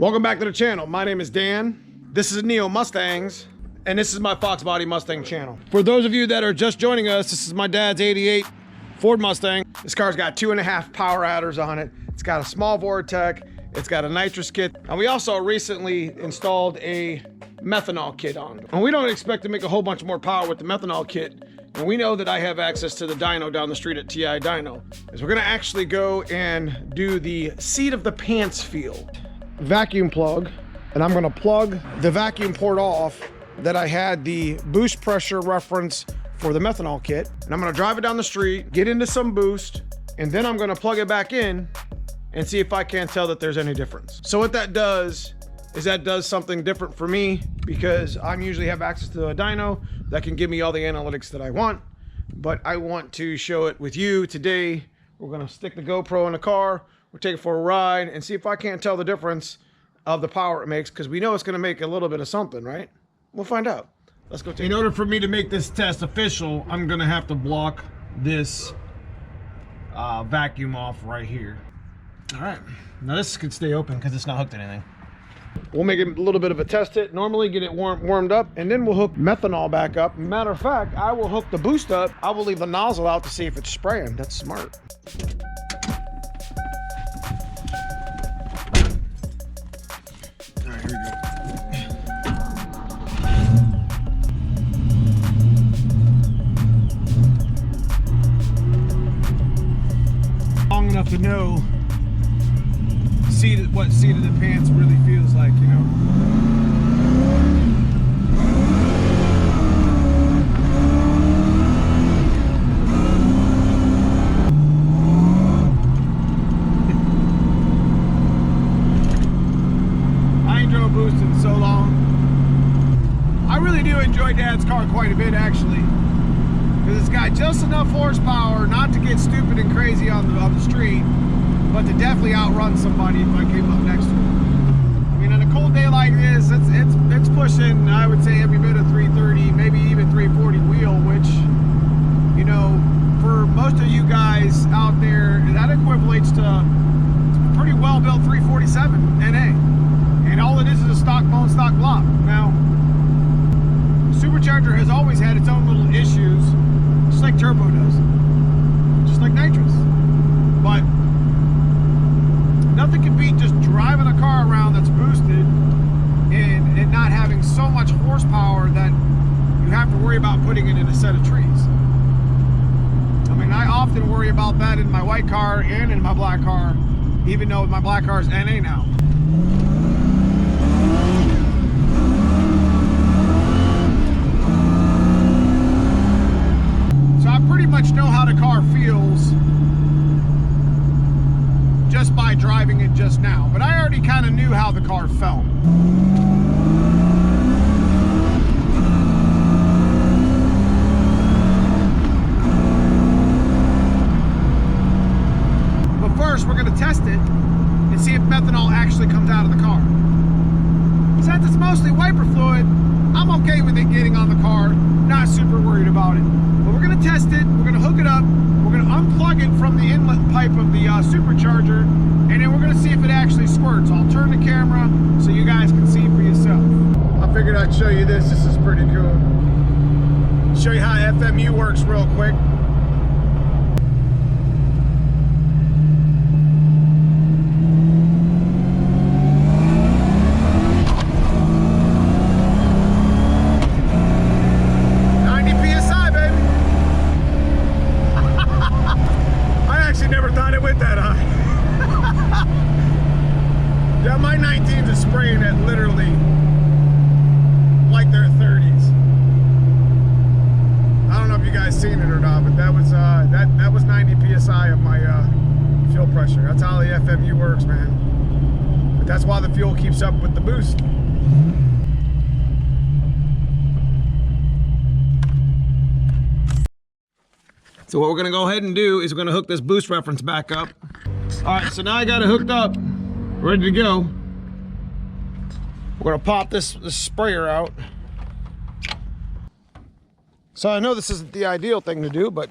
Welcome back to the channel. My name is Dan. This is Neomustangs, and this is my Fox Body Mustang channel. For those of you that are just joining us, this is my dad's 88 Ford Mustang. This car's got 2.5 power adders on it. It's got a small Vortech. It's got a nitrous kit. And we also recently installed a methanol kit on it. And we don't expect to make a whole bunch more power with the methanol kit. And we know that I have access to the dyno down the street at TI Dyno. Is we're gonna actually go and do the seat of the pants feel. Vacuum plug, and I'm gonna plug the vacuum port off that I had the boost pressure reference for the methanol kit. And I'm gonna drive it down the street, get into some boost, and then I'm gonna plug it back in and see if I can't tell that there's any difference. So what that does is that does something different for me, because I usually have access to a dyno that can give me all the analytics that I want, but I want to show it with you today. We're gonna stick the GoPro in the car, we'll take it for a ride and see if I can't tell the difference of the power it makes, because we know it's gonna make a little bit of something, right? We'll find out. Let's go take it. In order for me to make this test official, I'm gonna have to block this vacuum off right here. All right, now this could stay open because it's not hooked to anything. We'll make it a little bit of a test it, normally get it warmed up, and then we'll hook methanol back up. Matter of fact, I will hook the boost up. I will leave the nozzle out to see if it's spraying. That's smart. All right, here we go. Long enough to know what seat of the pants really feels like, you know. I ain't drove boost in so long. I really do enjoy Dad's car quite a bit, actually, because it's got just enough horsepower not to get stupid and crazy on the street, but to definitely outrun somebody if I came up next to him. I mean, on a cold day like this, it's pushing, I would say, every bit of 330, maybe even 340 wheel, which, you know, for most of you guys out there, that equivalates to a pretty well-built 347 NA. And all it is a stock bone, stock block. Now, Supercharger has always had its own little issues, just like turbo does, just like nitrous. But nothing can beat just driving a car around that's boosted and not having so much horsepower that you have to worry about putting it in a set of trees. I mean, I often worry about that in my white car and in my black car, even though my black car is NA now. So I pretty much know how the car feels just by driving it just now, but I already kind of knew how the car felt. But first, we're going to test it and see if methanol actually comes out of the car. Since it's mostly wiper fluid, I'm okay with it getting on the car, not super worried about it. But we're going to test it, we're going to hook it up, we're going to unplug it from the inlet pipe of the supercharger, and then we're going to see if it actually squirts. I'll turn the camera so you guys can see for yourself. I figured I'd show you this. This is pretty cool. Show you how FMU works real quick. Yeah, my 19s are spraying at literally like they're 30s. I don't know if you guys seen it or not, but that was that was 90 PSI of my fuel pressure. That's how the FMU works, man. But that's why the fuel keeps up with the boost. So what we're gonna go ahead and do is we're gonna hook this boost reference back up. All right, so now I got it hooked up, ready to go. We're gonna pop this sprayer out. So I know this isn't the ideal thing to do, but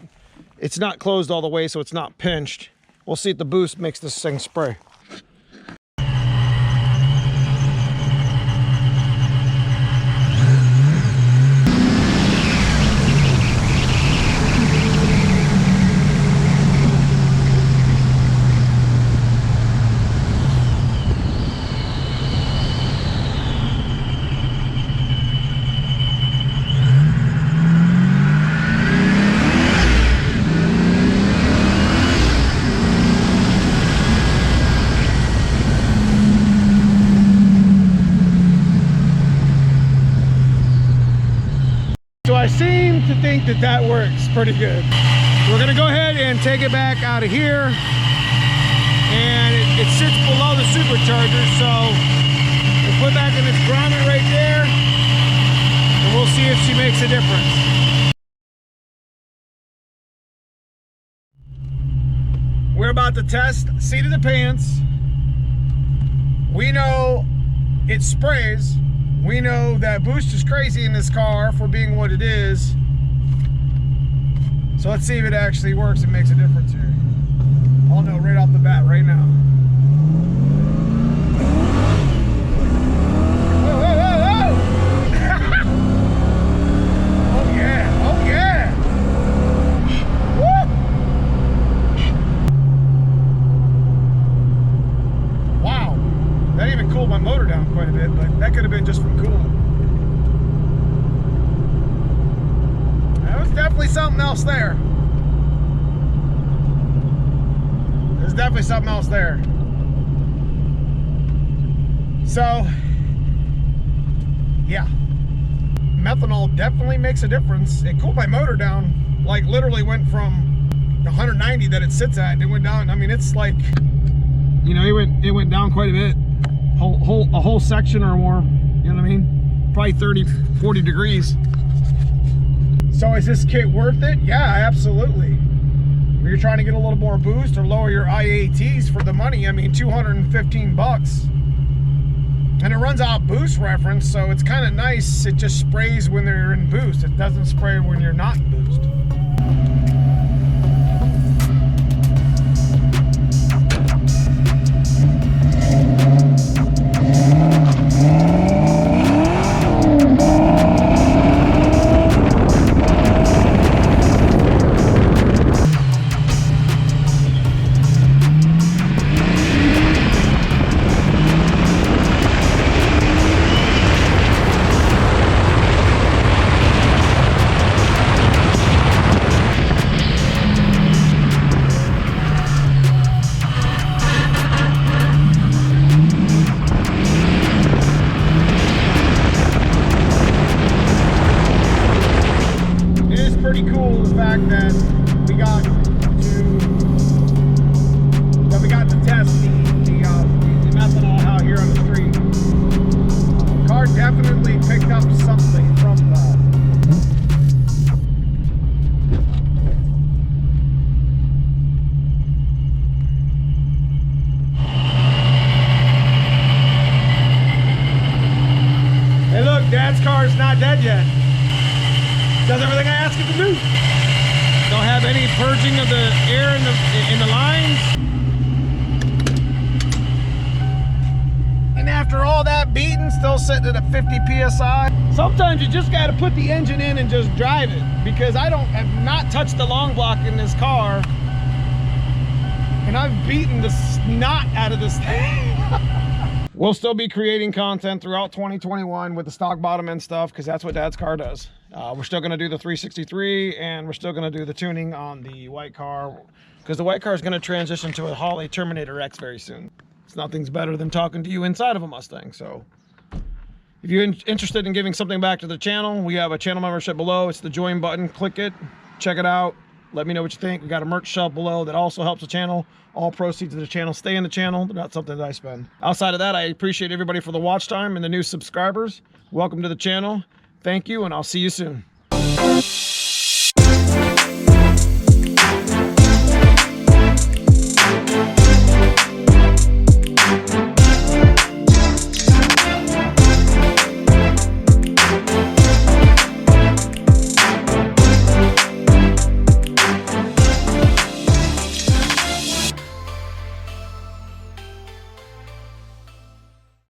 it's not closed all the way, so it's not pinched. We'll see if the boost makes this thing spray. think that that works pretty good. We're gonna go ahead and take it back out of here. And it sits below the supercharger, so we'll put back in its grommet right there, and we'll see if she makes a difference. We're about to test seat of the pants. We know it sprays. We know that boost is crazy in this car for being what it is. So let's see if it actually works and makes a difference here. I'll know right off the bat right now. Whoa, whoa, whoa, whoa! Oh yeah, oh yeah! Woo! Wow, that even cooled my motor down quite a bit, but that could have been just from cooling. That was definitely something else there. There's definitely something else there. So, yeah. Methanol definitely makes a difference. It cooled my motor down. Like, literally went from the 190 that it sits at, and it went down. I mean, it's like, you know, it went down quite a bit. A whole section or more. You know what I mean? Probably 30, 40 degrees. So is this kit worth it? Yeah, absolutely. If you're trying to get a little more boost or lower your IATs for the money, I mean, 215 bucks. And it runs out boost reference, so it's kind of nice. It just sprays when they're in boost. It doesn't spray when you're not in boost. Pretty cool, the fact that we got to test the methanol out here on the street. The car definitely picked up something from that. Hey look, Dad's car is not dead yet. Does everything I ask it to do. Don't have any purging of the air in the lines. And after all that beating, still sitting at a 50 PSI. Sometimes you just got to put the engine in and just drive it, because I have not touched the long block in this car, and I've beaten the snot out of this thing. We'll still be creating content throughout 2021 with the stock bottom end stuff, because that's what Dad's car does. We're still going to do the 363, and we're still going to do the tuning on the white car, because the white car is going to transition to a Holley Terminator X very soon. Nothing's better than talking to you inside of a Mustang. So if you're interested in giving something back to the channel, we have a channel membership below. It's the join button. Click it, check it out. Let me know what you think. We got a merch shop below that also helps the channel. All proceeds of the channel stay in the channel. They're not something that I spend. Outside of that, I appreciate everybody for the watch time and the new subscribers. Welcome to the channel. Thank you, and I'll see you soon.